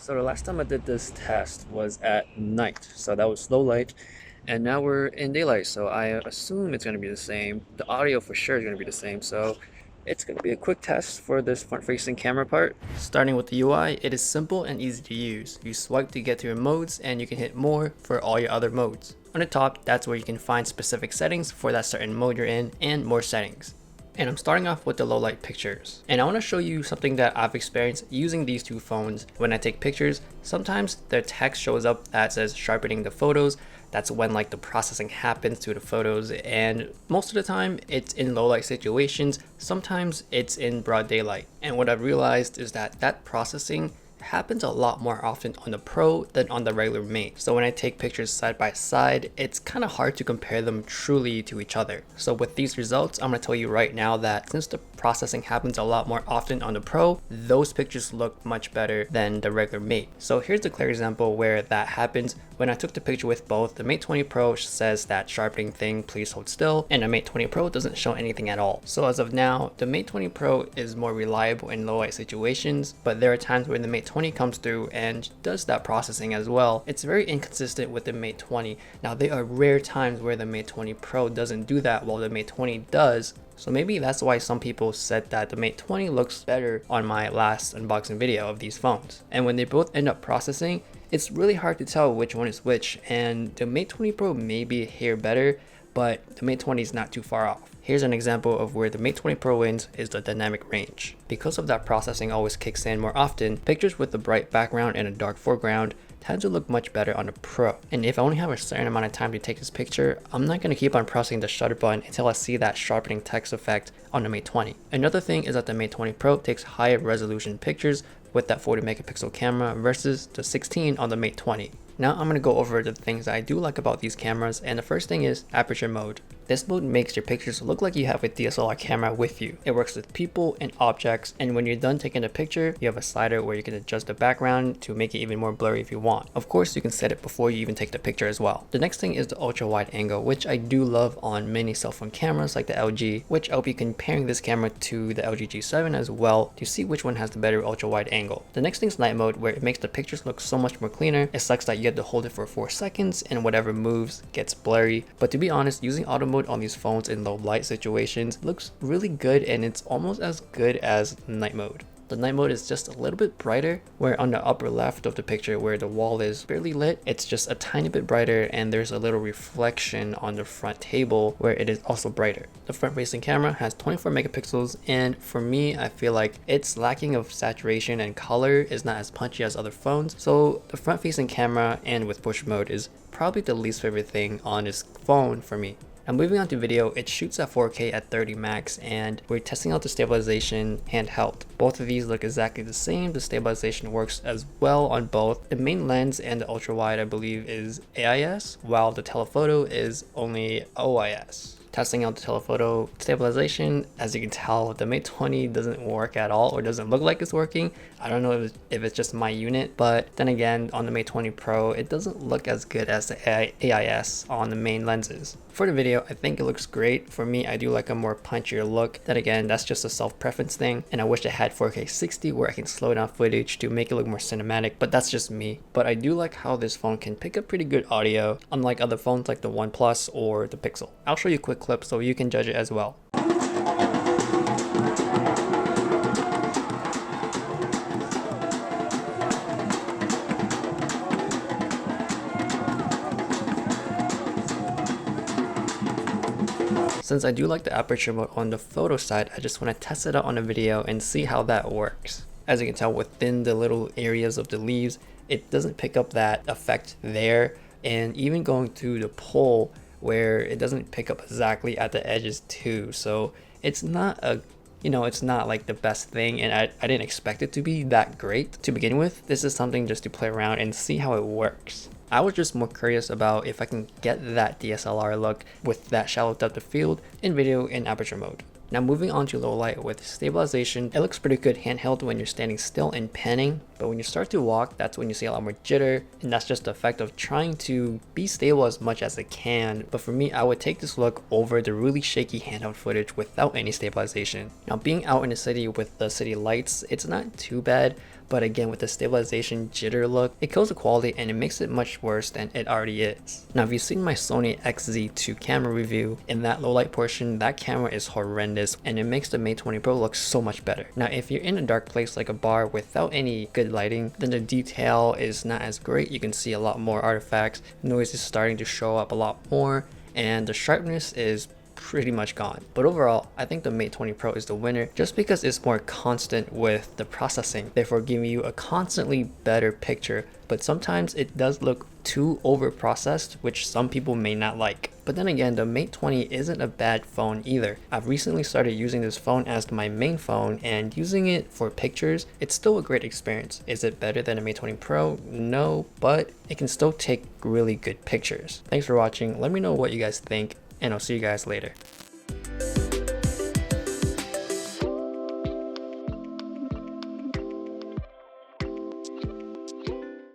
So the last time I did this test was at night, so that was low light, and now we're in daylight, so I assume it's going to be the same. The audio for sure is going to be the same, so it's going to be a quick test for this front-facing camera part. Starting with the UI, it is simple and easy to use. You swipe to get to your modes, and you can hit more for all your other modes. On the top, that's where you can find specific settings for that certain mode you're in, and more settings. And I'm starting off with the low light pictures. And I want to show you something that I've experienced using these two phones. When I take pictures, sometimes the text shows up that says sharpening the photos. That's when like the processing happens to the photos, and most of the time it's in low light situations. Sometimes it's in broad daylight. And what I've realized is that processing happens a lot more often on the Pro than on the regular Mate. So when I take pictures side by side, it's kind of hard to compare them truly to each other. So with these results, I'm going to tell you right now that since the processing happens a lot more often on the Pro, those pictures look much better than the regular Mate. So here's a clear example where that happens. When I took the picture with both, the Mate 20 Pro says that sharpening thing, please hold still, and the Mate 20 Pro doesn't show anything at all. So as of now, the Mate 20 Pro is more reliable in low light situations, but there are times when the Mate 20 comes through and does that processing as well. It's very inconsistent with the Mate 20. Now there are rare times where the Mate 20 Pro doesn't do that while the Mate 20 does. So maybe that's why some people said that the Mate 20 looks better on my last unboxing video of these phones. And when they both end up processing, it's really hard to tell which one is which, and the Mate 20 Pro may be a hair better, but the Mate 20 is not too far off. Here's an example of where the Mate 20 Pro wins is the dynamic range. Because of that processing always kicks in more often, pictures with a bright background and a dark foreground tend to look much better on the Pro. And if I only have a certain amount of time to take this picture, I'm not going to keep on pressing the shutter button until I see that sharpening text effect on the Mate 20. Another thing is that the Mate 20 Pro takes higher resolution pictures with that 40 megapixel camera versus the 16 on the Mate 20. Now I'm going to go over the things I do like about these cameras, and the first thing is aperture mode. This mode makes your pictures look like you have a DSLR camera with you. It works with people and objects, and when you're done taking a picture, you have a slider where you can adjust the background to make it even more blurry if you want. Of course, you can set it before you even take the picture as well. The next thing is the ultra wide angle, which I do love on many cell phone cameras like the LG, which I'll be comparing this camera to the LG G7 as well to see which one has the better ultra wide angle. The next thing is night mode, where it makes the pictures look so much more cleaner. It sucks that you have to hold it for 4 seconds and whatever moves gets blurry, but to be honest, using auto mode on these phones in low light situations looks really good, and it's almost as good as night mode. The night mode is just a little bit brighter, where on the upper left of the picture where the wall is barely lit, it's just a tiny bit brighter, and there's a little reflection on the front table where it is also brighter. The front facing camera has 24 megapixels, and for me, I feel like its lacking of saturation and color is not as punchy as other phones, so the front facing camera and with push mode is probably the least favorite thing on this phone for me. Now moving on to video, it shoots at 4K at 30 max, and we're testing out the stabilization handheld. Both of these look exactly the same. The stabilization works as well on both. The main lens and the ultra wide I believe is AIS, while the telephoto is only OIS. Testing out the telephoto stabilization, as you can tell, the Mate 20 doesn't work at all, or doesn't look like it's working. I don't know if it's just my unit, but then again, on the Mate 20 Pro, it doesn't look as good as the AIS on the main lenses. For the video, I think it looks great. For me, I do like a more punchier look. Then again, that's just a self-preference thing, and I wish it had 4K 60 where I can slow down footage to make it look more cinematic, but that's just me. But I do like how this phone can pick up pretty good audio, unlike other phones like the OnePlus or the Pixel. I'll show you a quick clip so you can judge it as well. Since I do like the aperture mode on the photo side, I just want to test it out on a video and see how that works. As you can tell, within the little areas of the leaves, it doesn't pick up that effect there, and even going through the pole where it doesn't pick up exactly at the edges too. So it's not a it's not like the best thing, and I didn't expect it to be that great to begin with. This is something just to play around and see how it works. I was just more curious about if I can get that DSLR look with that shallow depth of field in video in aperture mode. Now moving on to low light with stabilization, it looks pretty good handheld when you're standing still and panning. But when you start to walk, that's when you see a lot more jitter, and that's just the effect of trying to be stable as much as it can. But for me, I would take this look over the really shaky handheld footage without any stabilization. Now, being out in the city with the city lights, it's not too bad, but again, with the stabilization jitter look, it kills the quality and it makes it much worse than it already is. Now, if you've seen my Sony XZ2 camera review, in that low light portion, that camera is horrendous and it makes the Mate 20 Pro look so much better. Now, if you're in a dark place like a bar without any good lighting, then the detail is not as great. You can see a lot more artifacts, noise is starting to show up a lot more, and the sharpness is pretty much gone. But overall, I think the Mate 20 Pro is the winner just because it's more constant with the processing, therefore giving you a constantly better picture. But sometimes it does look too over processed, which some people may not like. But then again, the Mate 20 isn't a bad phone either. I've recently started using this phone as my main phone, and using it for pictures, it's still a great experience. Is it better than a Mate 20 Pro? No, but it can still take really good pictures. Thanks for watching. Let me know what you guys think, and I'll see you guys later.